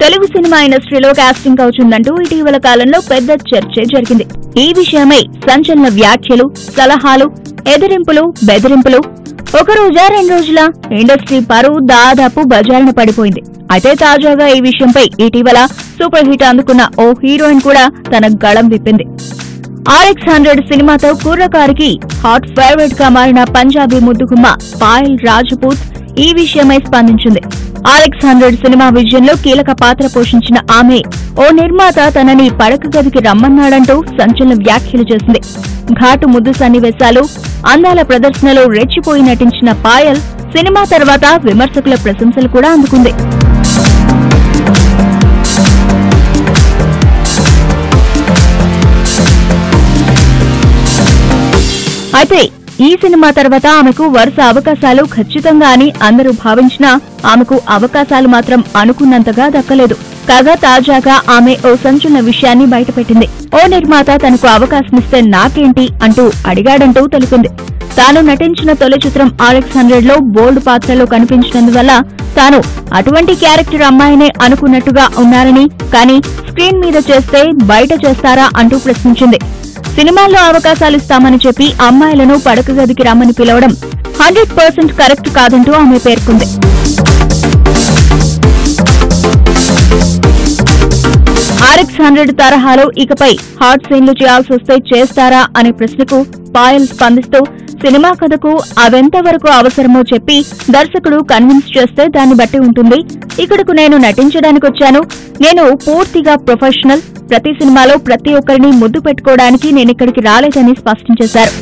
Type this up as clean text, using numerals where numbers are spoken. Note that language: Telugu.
తెలుగు సినిమా ఇండస్ట్రీలో కాస్టింగ్ కౌచ్ ఉందంటూ ఇటీవల కాలంలో పెద్ద చర్చే జరిగింది. ఈ విషయమై సంచలన వ్యాఖ్యలు, సలహాలు, ఎదిరింపులు, బెదిరింపులు, ఒక రోజా 2 రోజుల ఇండస్ట్రీ పరువు దాదాపు బజారున పడిపోయింది. అయితే తాజాగా ఈ విషయంపై ఇటీవల సూపర్ హిట్ అందుకున్న ఓ హీరోయిన్ కూడా తన గళం విప్పింది. RX100 సినిమాతో కుర్రకారికి హాట్ ఫేవరెట్ గా మారిన పంజాబీ ముద్దుగుమ్మ పాయల్ రాజ్పూత్ ఈ విషయమై స్పందించింది. RX100 సినిమా విజయంలో కీలక పాత్ర పోషించిన ఆమె ఓ నిర్మాత తనని పడక గదికి రమ్మన్నాడంటూ సంచలన వ్యాఖ్యలు చేసింది. ఘాటు ముద్దు సన్నివేశాలు, అందాల ప్రదర్శనలో రెచ్చిపోయి నటించిన పాయల్ సినిమా తర్వాత విమర్శకుల ప్రశంసలు కూడా అందుకుంది. అయితే ఈ సినిమా తర్వాత ఆమెకు వరుస అవకాశాలు ఖచ్చితంగా అని అందరూ భావించినా ఆమెకు అవకాశాలు మాత్రం అనుకున్నంతగా దక్కలేదు. కాగా తాజాగా ఆమె ఓ సంచలన విషయాన్ని బయటపెట్టింది. ఓ నిర్మాత తనకు అవకాశమిస్తే నాకేంటి అంటూ అడిగాడంటూ తెలిపింది. తాను నటించిన తొలి చిత్రం RX100లో బోల్డ్ పాత్రలో కనిపించినందువల్ల తాను అటువంటి క్యారెక్టర్ అమ్మాయినే అనుకున్నట్టుగా ఉన్నారని, కానీ స్క్రీన్ మీద చేస్తే బయట చేస్తారా అంటూ ప్రశ్నించింది. సినిమాల్లో అవకాశాలిస్తామని చెప్పి అమ్మాయిలను పడక గదికి రమ్మని పిలవడం 100% కరెక్ట్ కాదంటూ ఆమె పేర్కొంది. RX100 తరహాలో ఇకపై హాట్ సీన్లు చేయాల్సి వస్తే చేస్తారా అనే ప్రశ్నకు పాయల్ స్పందిస్తూ, సినిమా కథకు అవెంతవరకు అవసరమో చెప్పి దర్శకుడు కన్విన్స్ చేస్తే దాన్ని బట్టి ఉంటుంది. ఇక్కడకు నేను నటించడానికి వచ్చాను. నేను పూర్తిగా ప్రొఫెషనల్. ప్రతి సినిమాలో ప్రతి ఒక్కరిని ముద్దు పెట్టుకోవడానికి నేనిక్కడికి రాలేదని స్పష్టం చేశారు.